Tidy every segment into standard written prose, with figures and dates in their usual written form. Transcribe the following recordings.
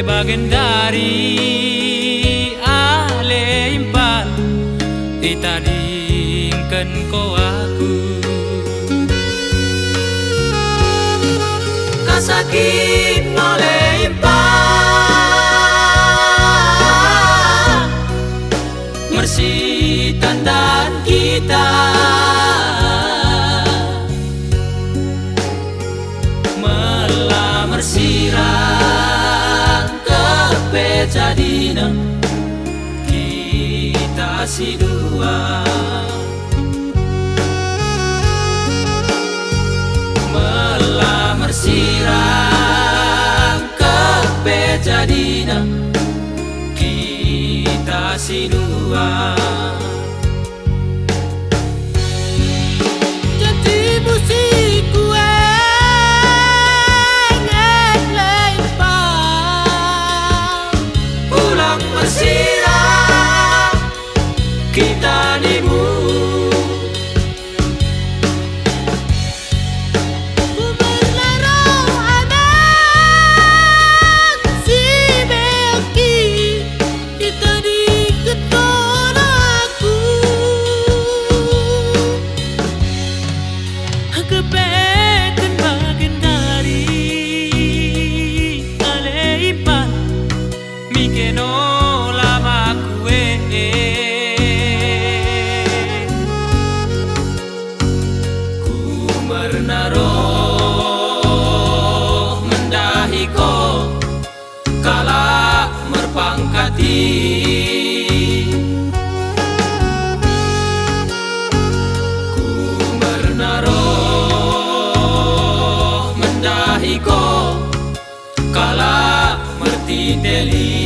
bagian dari ale impal ditadingkan ko aku kasakit oleh impal mersih tandan kita melamar sirang kepejadina kita si dua melamar sirang kepejadina kita si dua. Kita nimu ku berlarau anak si beki kita diketon aku kepeken bagian dari aleipa mikeno lama kue menaruh mendahiko kala merpangkati ku menaruh mendahiko kala mertiteli.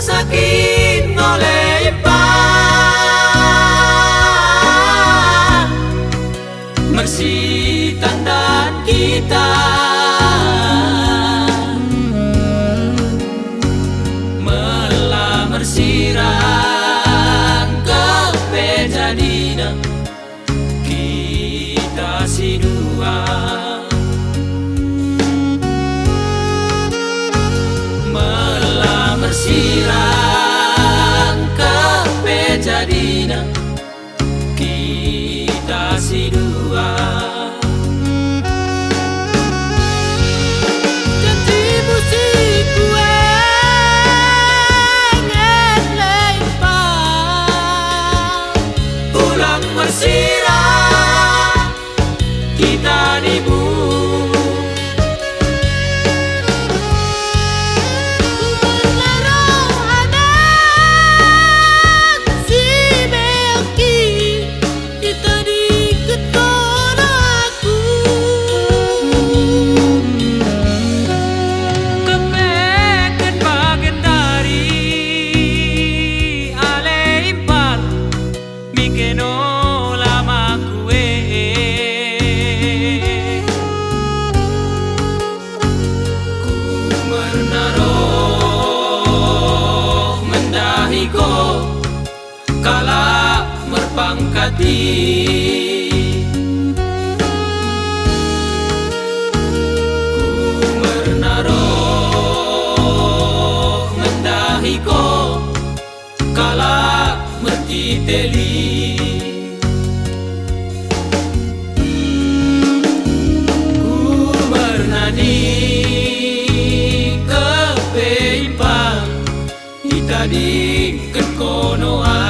Sakit oleh impal mersih tandan kita melamar sirang kepejadina kita si dua melamar sirang kepejadina kita si dua. Janji musik gue ngelempar pulang bersirang kita nibu kala merpangkati ku menaruh mendahiko kala mertiteli ku bernadi kepeimpang kita di kekonoan